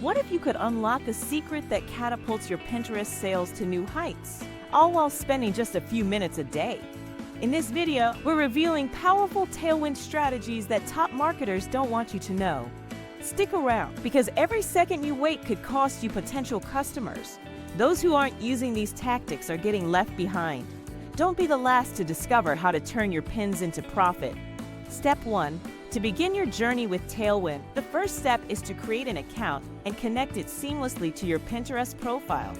What if you could unlock a secret that catapults your Pinterest sales to new heights, all while spending just a few minutes a day? In this video, we're revealing powerful Tailwind strategies that top marketers don't want you to know. Stick around, because every second you wait could cost you potential customers. Those who aren't using these tactics are getting left behind. Don't be the last to discover how to turn your pins into profit. Step 1. To begin your journey with Tailwind, the first step is to create an account and connect it seamlessly to your Pinterest profile.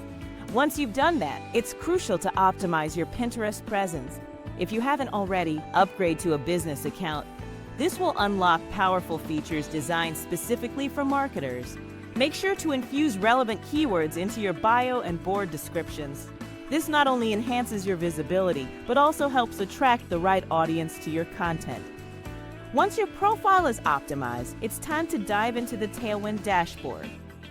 Once you've done that, it's crucial to optimize your Pinterest presence. If you haven't already, upgrade to a business account. This will unlock powerful features designed specifically for marketers. Make sure to infuse relevant keywords into your bio and board descriptions. This not only enhances your visibility, but also helps attract the right audience to your content. Once your profile is optimized, it's time to dive into the Tailwind dashboard.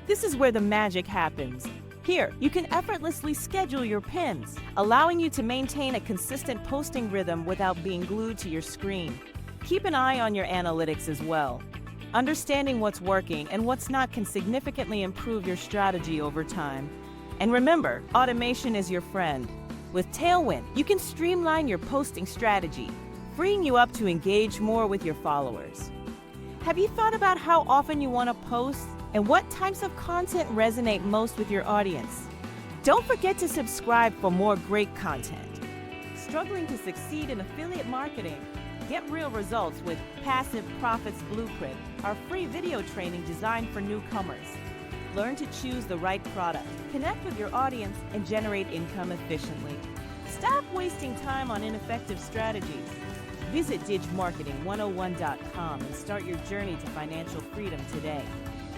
This is where the magic happens. Here, you can effortlessly schedule your pins, allowing you to maintain a consistent posting rhythm without being glued to your screen. Keep an eye on your analytics as well. Understanding what's working and what's not can significantly improve your strategy over time. And remember, automation is your friend. With Tailwind, you can streamline your posting strategy, freeing you up to engage more with your followers. Have you thought about how often you want to post and what types of content resonate most with your audience? Don't forget to subscribe for more great content. Struggling to succeed in affiliate marketing? Get real results with Passive Profits Blueprint, our free video training designed for newcomers. Learn to choose the right product, connect with your audience, and generate income efficiently. Stop wasting time on ineffective strategies. Visit digmarketing101.com and start your journey to financial freedom today.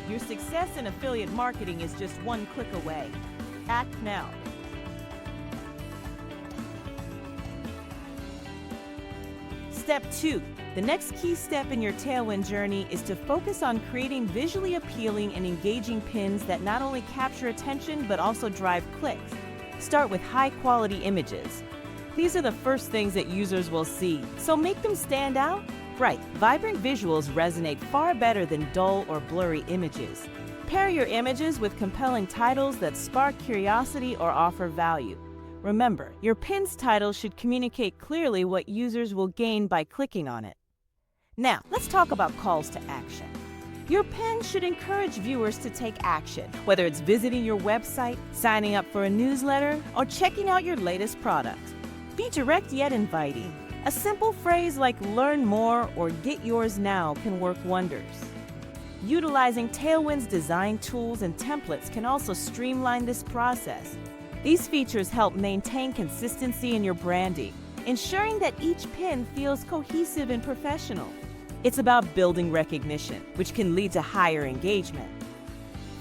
Your success in affiliate marketing is just one click away. Act now. Step 2. The next key step in your Tailwind journey is to focus on creating visually appealing and engaging pins that not only capture attention but also drive clicks. Start with high-quality images. These are the first things that users will see, so make them stand out. Right, vibrant visuals resonate far better than dull or blurry images. Pair your images with compelling titles that spark curiosity or offer value. Remember, your pin's title should communicate clearly what users will gain by clicking on it. Now, let's talk about calls to action. Your pin should encourage viewers to take action, whether it's visiting your website, signing up for a newsletter, or checking out your latest product. Be direct yet inviting. A simple phrase like "learn more" or "get yours now" can work wonders. Utilizing Tailwind's design tools and templates can also streamline this process. These features help maintain consistency in your branding, ensuring that each pin feels cohesive and professional. It's about building recognition, which can lead to higher engagement.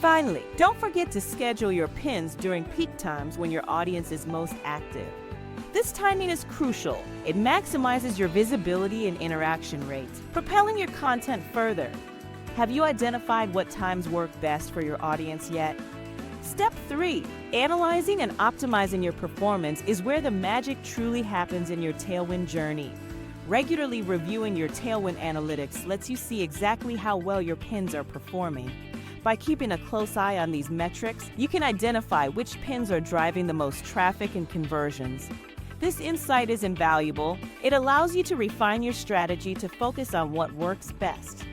Finally, don't forget to schedule your pins during peak times when your audience is most active. This timing is crucial. It maximizes your visibility and interaction rates, propelling your content further. Have you identified what times work best for your audience yet? Step 3. Analyzing and optimizing your performance is where the magic truly happens in your Tailwind journey. Regularly reviewing your Tailwind analytics lets you see exactly how well your pins are performing. By keeping a close eye on these metrics, you can identify which pins are driving the most traffic and conversions. This insight is invaluable. It allows you to refine your strategy to focus on what works best.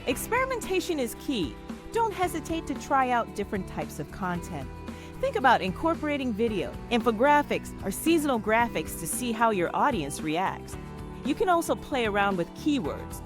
Experimentation is key. Don't hesitate to try out different types of content. Think about incorporating video, infographics, or seasonal graphics to see how your audience reacts. You can also play around with keywords.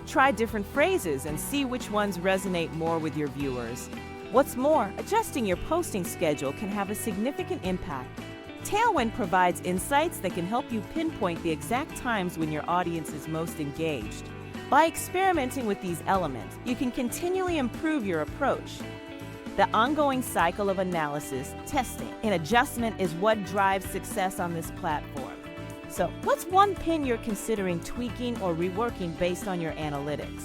Try different phrases and see which ones resonate more with your viewers. What's more, adjusting your posting schedule can have a significant impact. Tailwind provides insights that can help you pinpoint the exact times when your audience is most engaged. By experimenting with these elements, you can continually improve your approach. The ongoing cycle of analysis, testing, and adjustment is what drives success on this platform. So, what's one pin you're considering tweaking or reworking based on your analytics?